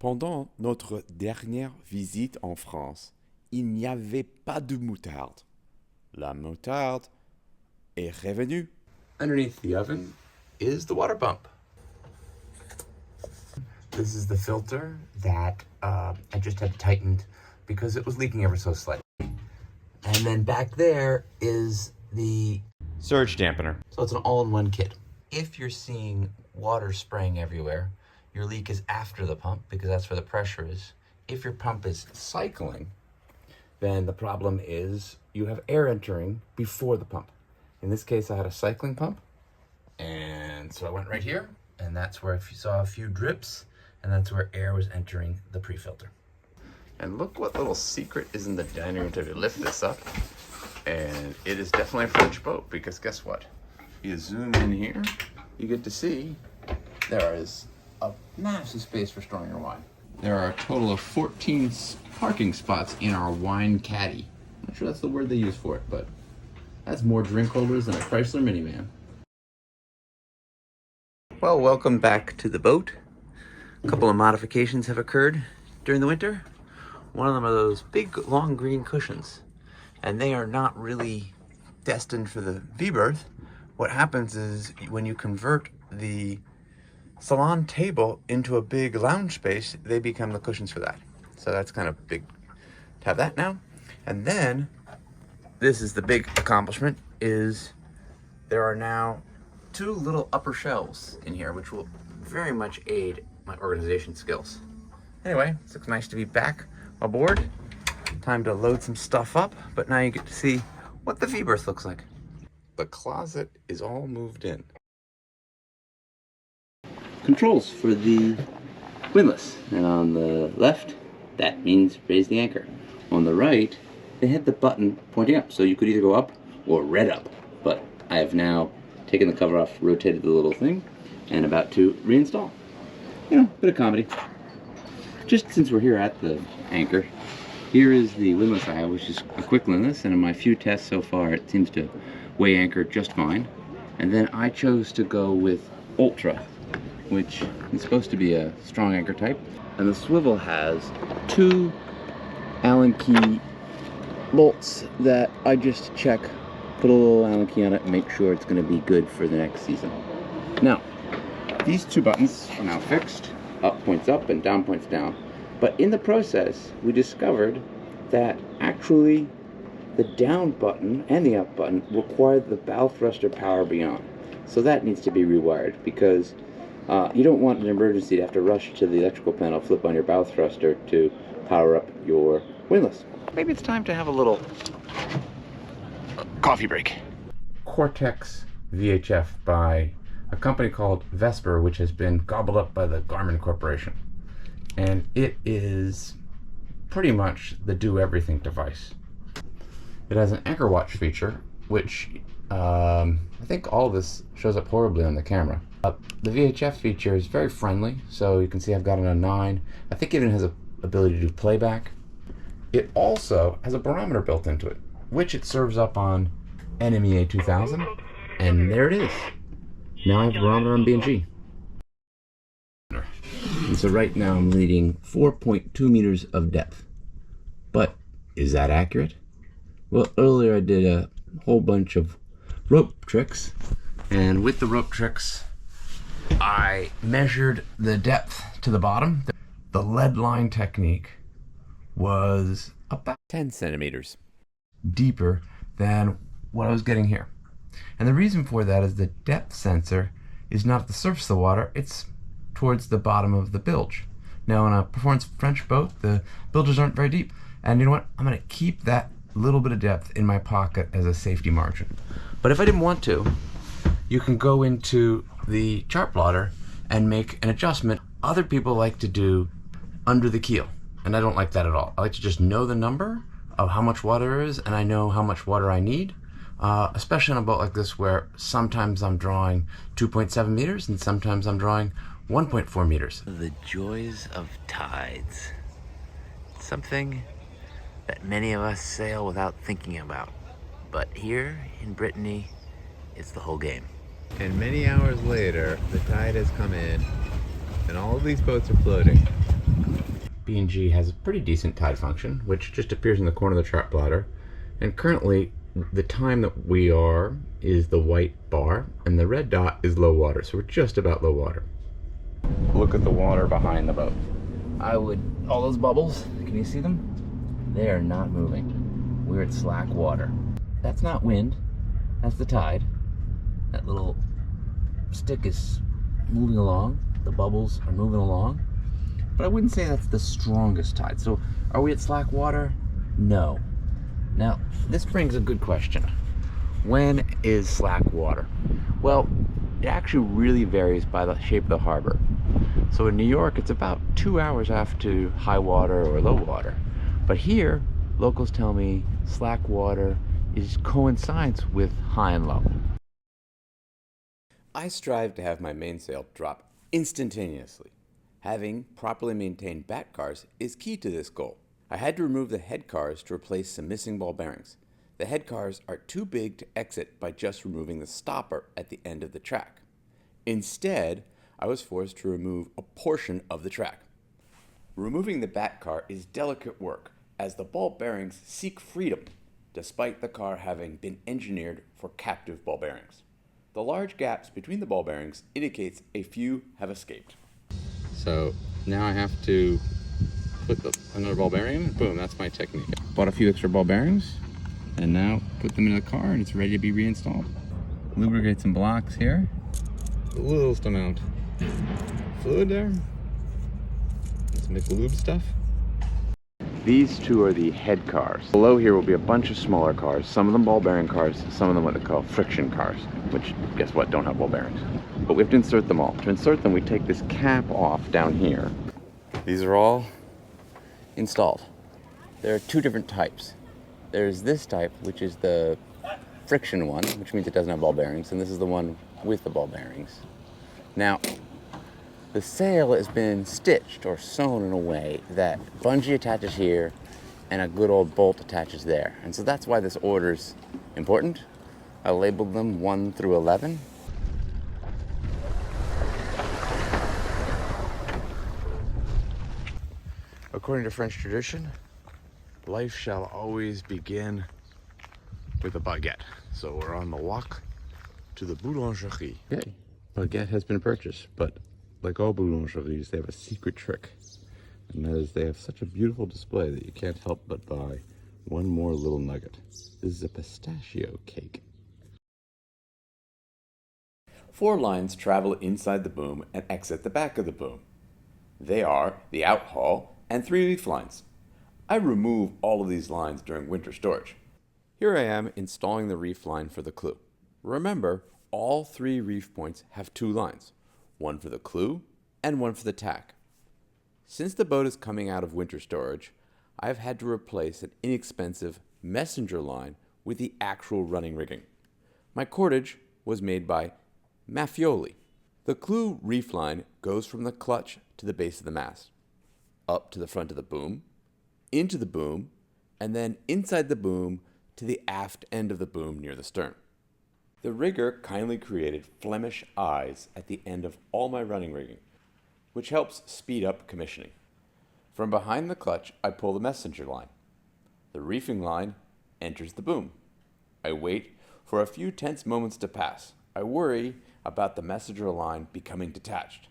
Pendant notre dernière visite en France, il n'y avait pas de moutarde. La moutarde est revenue. Underneath the oven is the water pump. This is the filter that I just had tightened because it was leaking ever so slightly. And then back there is the Surge dampener. So it's an all-in-one kit. If you're seeing water spraying everywhere, your leak is after the pump because that's where the pressure is. If your pump is cycling, then the problem is you have air entering before the pump. In this case, I had a cycling pump, and so I went right here, and that's where if you saw a few drips, and that's where air was entering the pre-filter. And look what little secret is in the dining room table. You lift this up, and it is definitely a French boat, because guess what? You zoom in here, you get to see there is a massive space for storing your wine. There are a total of 14 parking spots in our wine caddy. I'm not sure that's the word they use for it, but that's more drink holders than a Chrysler minivan. Well, welcome back to the boat. A couple of modifications have occurred during the winter. One of them are those big, long green cushions, and they are not really destined for the V-berth. What happens is when you convert the salon table into a big lounge space, they become the cushions for that. So that's kind of big to have that now. And then, this is the big accomplishment, is there are now 2 little upper shelves in here, which will very much aid my organization skills. Anyway, it looks nice to be back aboard. Time to load some stuff up, but now you get to see what the V-berth looks like. The closet is all moved in. Controls for the windlass, and on the left, that means raise the anchor. On the right, they had the button pointing up, so you could either go up or red up, but I have now taken the cover off, rotated the little thing, and about to reinstall. You know, bit of comedy. Just since we're here at the anchor, here is the windlass I have, which is a quick windlass, and in my few tests so far, it seems to weigh anchor just fine. And then I chose to go with Ultra, which is supposed to be a strong anchor type. And the swivel has 2 Allen key bolts that I just check, put a little Allen key on it, and make sure it's going to be good for the next season. Now, these 2 buttons are now fixed. Up points up and down points down. But in the process, we discovered that actually the down button and the up button require the bow thruster power beyond. So that needs to be rewired, because you don't want an emergency to have to rush to the electrical panel, flip on your bow thruster to power up your windlass. Maybe it's time to have a little coffee break. Cortex VHF by a company called Vesper, which has been gobbled up by the Garmin Corporation. And it is pretty much the do-everything device. It has an anchor watch feature, which I think all this shows up horribly on the camera. The VHF feature is very friendly, so you can see I've got it on 9. I think it even has an ability to do playback. It also has a barometer built into it, which it serves up on NMEA 2000, and there it is. Now I have a barometer on B&G. And so right now I'm leading 4.2 meters of depth. But is that accurate? Well, earlier I did a whole bunch of rope tricks, and with the rope tricks I measured the depth to the bottom. The lead line technique was about 10 centimeters. deeper than what I was getting here. And the reason for that is the depth sensor is not at the surface of the water, it's towards the bottom of the bilge. Now on a performance French boat, the bilges aren't very deep. And you know what? I'm gonna keep that little bit of depth in my pocket as a safety margin. But if I didn't want to, you can go into the chart plotter and make an adjustment. Other people like to do under the keel, and I don't like that at all. I like to just know the number of how much water there is, and I know how much water I need, especially on a boat like this where sometimes I'm drawing 2.7 meters and sometimes I'm drawing 1.4 meters. The joys of tides. Something that many of us sail without thinking about. But here in Brittany, it's the whole game. And many hours later, the tide has come in, and all of these boats are floating. B&G has a pretty decent tide function, which just appears in the corner of the chart plotter. And currently, the time that we are is the white bar, and the red dot is low water, so we're just about low water. Look at the water behind the boat. All those bubbles, can you see them? They are not moving. We're at slack water. That's not wind, that's the tide. That little stick is moving along, the bubbles are moving along. But I wouldn't say that's the strongest tide. So are we at slack water? No. Now, this brings a good question. When is slack water? Well, it actually really varies by the shape of the harbor. So in New York, it's about 2 hours after high water or low water. But here, locals tell me slack water coincides with high and low. I strive to have my mainsail drop instantaneously. Having properly maintained Battcars is key to this goal. I had to remove the head cars to replace some missing ball bearings. The head cars are too big to exit by just removing the stopper at the end of the track. Instead, I was forced to remove a portion of the track. Removing the Battcar is delicate work, as the ball bearings seek freedom, despite the car having been engineered for captive ball bearings. The large gaps between the ball bearings indicates a few have escaped. So now I have to put another ball bearing in, boom, that's my technique. Bought a few extra ball bearings, and now put them in the car and it's ready to be reinstalled. Lubricate some blocks here. The littlest amount. Fluid there. Let's make lube stuff. These two are the head cars. Below here will be a bunch of smaller cars, some of them ball bearing cars, some of them what they call friction cars, which, guess what, don't have ball bearings. But we have to insert them all. To insert them, we take this cap off down here. These are all installed. There are two different types. There's this type, which is the friction one, which means it doesn't have ball bearings, and this is the one with the ball bearings. Now, the sail has been stitched or sewn in a way that bungee attaches here and a good old bolt attaches there. And so that's why this order's important. I labeled them 1 through 11. According to French tradition, life shall always begin with a baguette. So we're on the walk to the boulangerie. Okay, baguette has been purchased, but like all boulangeries, they have a secret trick. And that is they have such a beautiful display that you can't help but buy one more little nugget. This is a pistachio cake. 4 lines travel inside the boom and exit the back of the boom. They are the outhaul and 3 reef lines. I remove all of these lines during winter storage. Here I am installing the reef line for the clew. Remember, all 3 reef points have 2 lines, one for the clew and one for the tack. Since the boat is coming out of winter storage, I've had to replace an inexpensive messenger line with the actual running rigging. My cordage was made by Maffioli. The clew reef line goes from the clutch to the base of the mast, up to the front of the boom, into the boom, and then inside the boom to the aft end of the boom near the stern. The rigger kindly created Flemish eyes at the end of all my running rigging, which helps speed up commissioning. From behind the clutch, I pull the messenger line. The reefing line enters the boom. I wait for a few tense moments to pass. I worry about the messenger line becoming detached.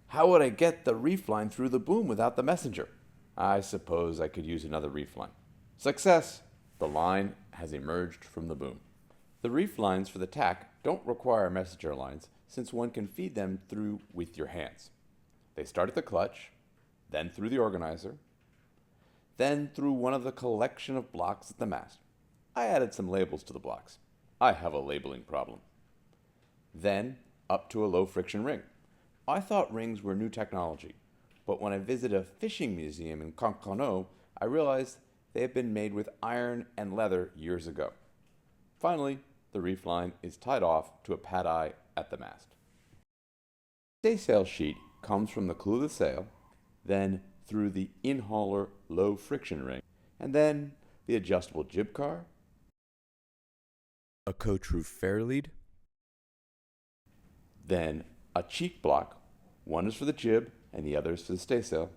How would I get the reef line through the boom without the messenger? I suppose I could use another reef line. Success! The line has emerged from the boom. The reef lines for the tack don't require messenger lines, since one can feed them through with your hands. They start at the clutch, then through the organizer, then through one of the collection of blocks at the mast. I added some labels to the blocks. I have a labeling problem. Then up to a low friction ring. I thought rings were new technology, but when I visited a fishing museum in Concarneau, I realized they have been made with iron and leather years ago. Finally, the reef line is tied off to a pad eye at the mast. The staysail sheet comes from the clew of the sail, then through the in-hauler low friction ring, and then the adjustable jib car, a coach roof fair lead, then a cheek block. One is for the jib and the other is for the staysail.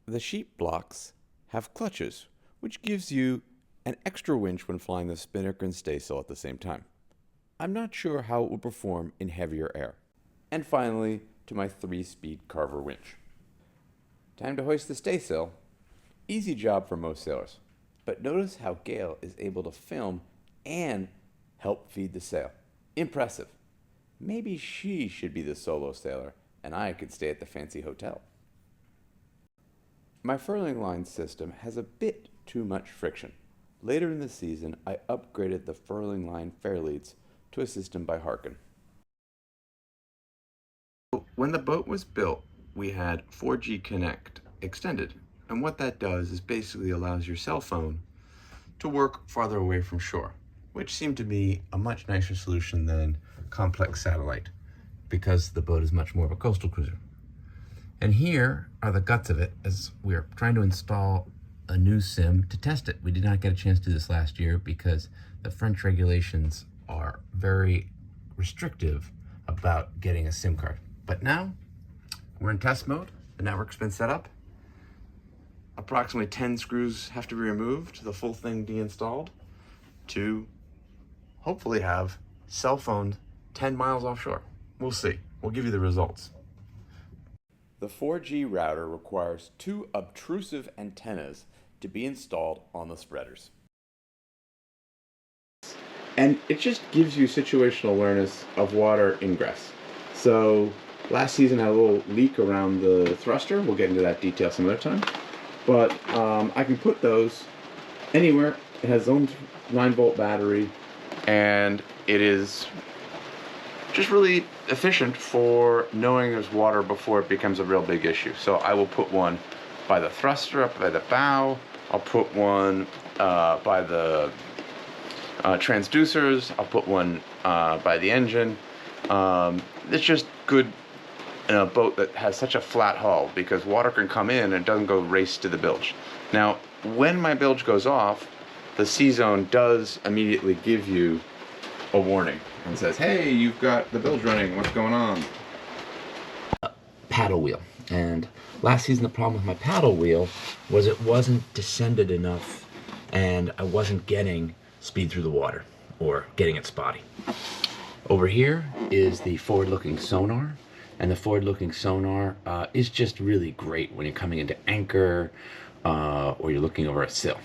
The sheet blocks have clutches, which gives you an extra winch when flying the spinnaker and staysail at the same time. I'm not sure how it will perform in heavier air. And finally, to my 3-speed Karver winch. Time to hoist the staysail. Easy job for most sailors. But notice how Gail is able to film and help feed the sail. Impressive. Maybe she should be the solo sailor and I could stay at the fancy hotel. My furling line system has a bit too much friction. Later in the season, I upgraded the furling line fairleads to a system by Harken. When the boat was built, we had 4G Connect extended, and what that does is basically allows your cell phone to work farther away from shore, which seemed to be a much nicer solution than complex satellite, because the boat is much more of a coastal cruiser. And here are the guts of it as we are trying to install a new SIM to test it. We did not get a chance to do this last year because the French regulations are very restrictive about getting a SIM card. But now we're in test mode. The network's been set up. Approximately 10 screws have to be removed, the full thing deinstalled, to hopefully have cell phone 10 miles offshore. We'll see. We'll give you the results. The 4G router requires 2 obtrusive antennas to be installed on the spreaders. And it just gives you situational awareness of water ingress. So last season I had a little leak around the thruster. We'll get into that detail some other time. But I can put those anywhere. It has its own 9-volt battery, and it is just really efficient for knowing there's water before it becomes a real big issue. So I will put one by the thruster up by the bow. I'll put one by the transducers. I'll put one by the engine. It's just good in a boat that has such a flat hull because water can come in and it doesn't go race to the bilge. Now, when my bilge goes off, the C-Zone does immediately give you a warning and says, hey, you've got the bilge running, what's going on? Paddle wheel. And last season the problem with my paddle wheel was it wasn't descended enough and I wasn't getting speed through the water or getting it spotty. Over here is the forward-looking sonar, and the forward-looking sonar is just really great when you're coming into anchor or you're looking over a sill.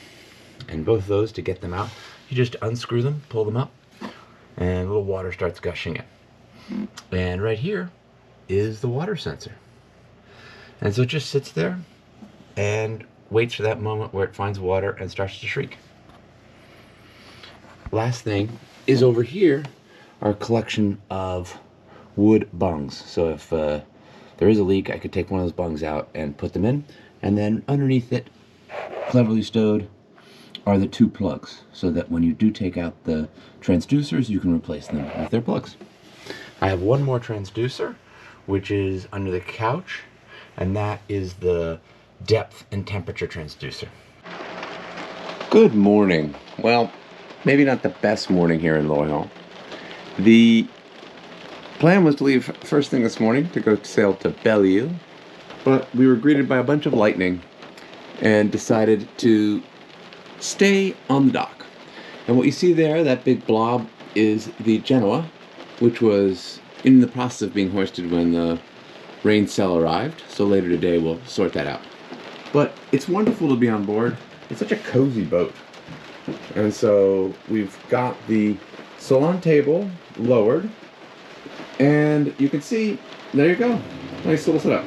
And both of those, to get them out, you just unscrew them, pull them up, and a little water starts gushing in. And right here is the water sensor. And so it just sits there and waits for that moment where it finds water and starts to shriek. Last thing is over here are a collection of wood bungs. So if there is a leak, I could take one of those bungs out and put them in. And then underneath it, cleverly stowed, are the 2 plugs, so that when you do take out the transducers, you can replace them with their plugs. I have one more transducer, which is under the couch, and that is the depth and temperature transducer. Good morning. Well, maybe not the best morning here in Loyal. The plan was to leave first thing this morning to go sail to Belle-Île, but we were greeted by a bunch of lightning and decided to stay on the dock. And what you see there, that big blob, is the Genoa, which was in the process of being hoisted when the rain cell arrived. So later today we'll sort that out. But it's wonderful to be on board. It's such a cozy boat. And so we've got the salon table lowered, and you can see, there you go, nice little setup.